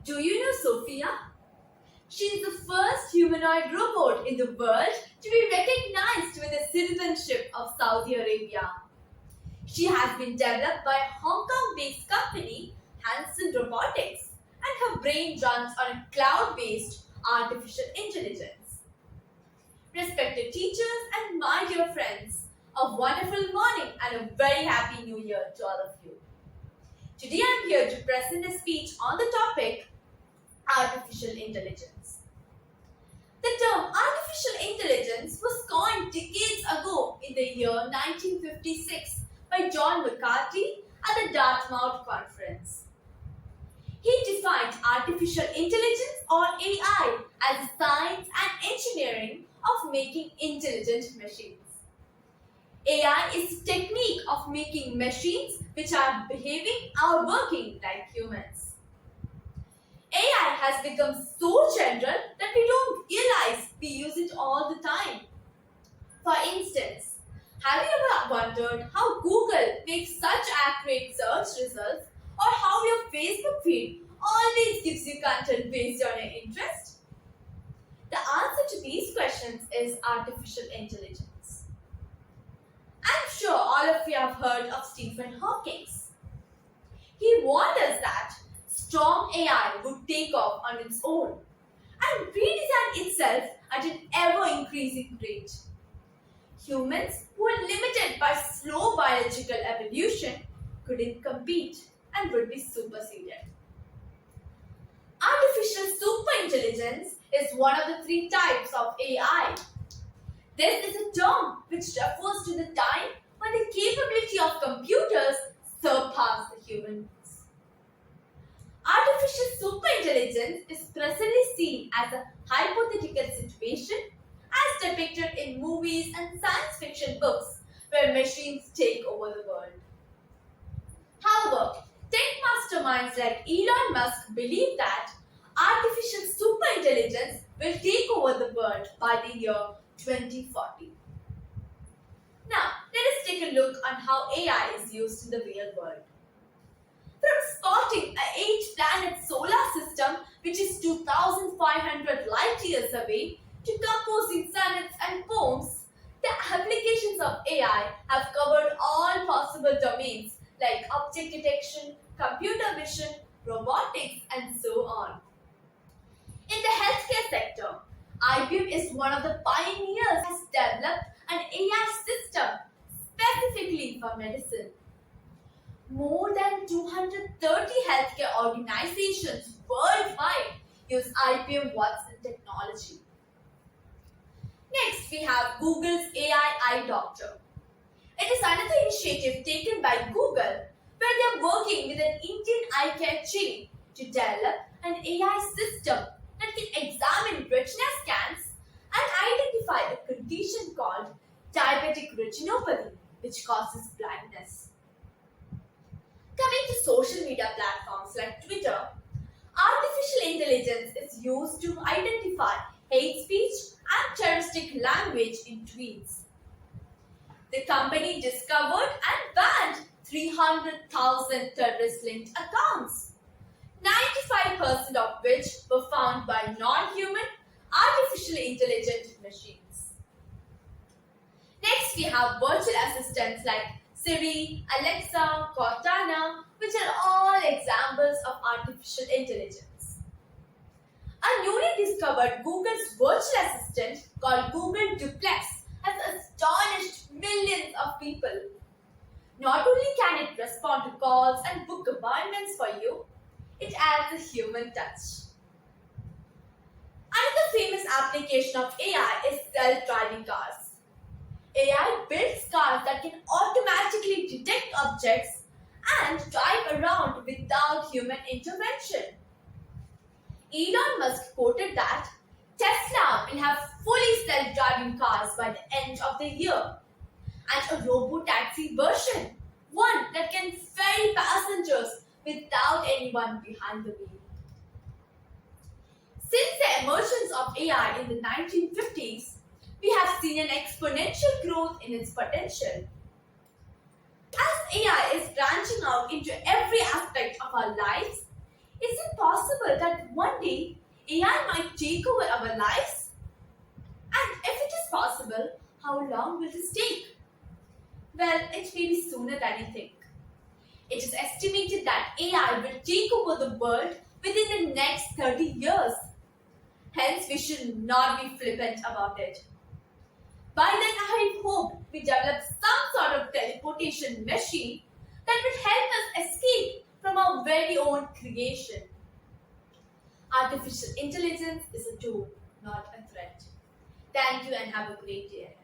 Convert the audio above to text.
Do you know Sophia? She is the first humanoid robot in the world to be recognized with the citizenship of Saudi Arabia. She has been developed by a Hong Kong-based company, Hanson Robotics, and her brain runs on a cloud-based artificial intelligence. Respected teachers and my dear friends, a wonderful morning and a very happy new year to all of you. Today I am here to present a speech on the topic Artificial Intelligence. The term artificial intelligence was coined decades ago in the year 1956 by John McCarthy at the Dartmouth Conference. He defined artificial intelligence or AI as the science and engineering of making intelligent machines. AI is a technique of making machines which are behaving or working like humans. AI has become so general that we don't realize we use it all the time. For instance, have you ever wondered how Google makes such accurate search results or how your Facebook feed always gives you content based on your interest? The answer to these questions is artificial intelligence. I'm sure all of you have heard of Stephen Hawking. He warned us that strong AI would take off on its own and redesign itself at an ever-increasing rate. Humans who were limited by slow biological evolution couldn't compete and would be superseded. Artificial superintelligence is one of the three types of AI. This is a term which refers to the time when the capability of computers surpassed the humans. Artificial superintelligence is presently seen as a hypothetical situation as depicted in movies and science fiction books where machines take over the world. However, tech masterminds like Elon Musk believe that artificial superintelligence will take over the world by the year 2040. Now, let us take a look on how AI is used in the real world. From spotting a 8-planet solar system which is 2,500 light years away to composing sonnets and poems, the applications of AI have covered all possible domains like object detection, computer vision, robotics, and so on. In the healthcare sector, IBM is one of the pioneers that has developed an AI system specifically for medicine. More than 230 healthcare organizations worldwide use IBM Watson technology. Next, we have Google's AI Eye Doctor. It is another initiative taken by Google where they are working with an Indian eye care chain to develop an AI system that can examine retina scans and identify a condition called diabetic retinopathy, which causes blindness. Coming to social media platforms like Twitter, artificial intelligence is used to identify hate speech and terroristic language in tweets. The company discovered and banned 300,000 terrorist-linked accounts, 95% of which were found by non-human, artificially intelligent machines. Next, we have virtual assistants like Siri, Alexa, Cortana, which are all examples of artificial intelligence. A newly discovered Google's virtual assistant called Google Duplex has astonished millions of people. Not only can it respond to calls and book appointments for you, it adds a human touch. Another famous application of AI is self-driving cars. AI builds cars that can automatically detect objects and drive around without human intervention. Elon Musk quoted that Tesla will have fully self-driving cars by the end of the year and a robo-taxi version, one that can ferry passengers without anyone behind the wheel. Since the emergence of AI in the 1950s, we have seen an exponential growth in its potential. As AI is branching out into every aspect of our lives, is it possible that one day AI might take over our lives? And if it is possible, how long will this take? Well, it may be sooner than you think. It is estimated that AI will take over the world within the next 30 years. Hence, we should not be flippant about it. By then, I hope we develop some sort of teleportation machine that will help us escape from our very own creation. Artificial intelligence is a tool, not a threat. Thank you and have a great day ahead.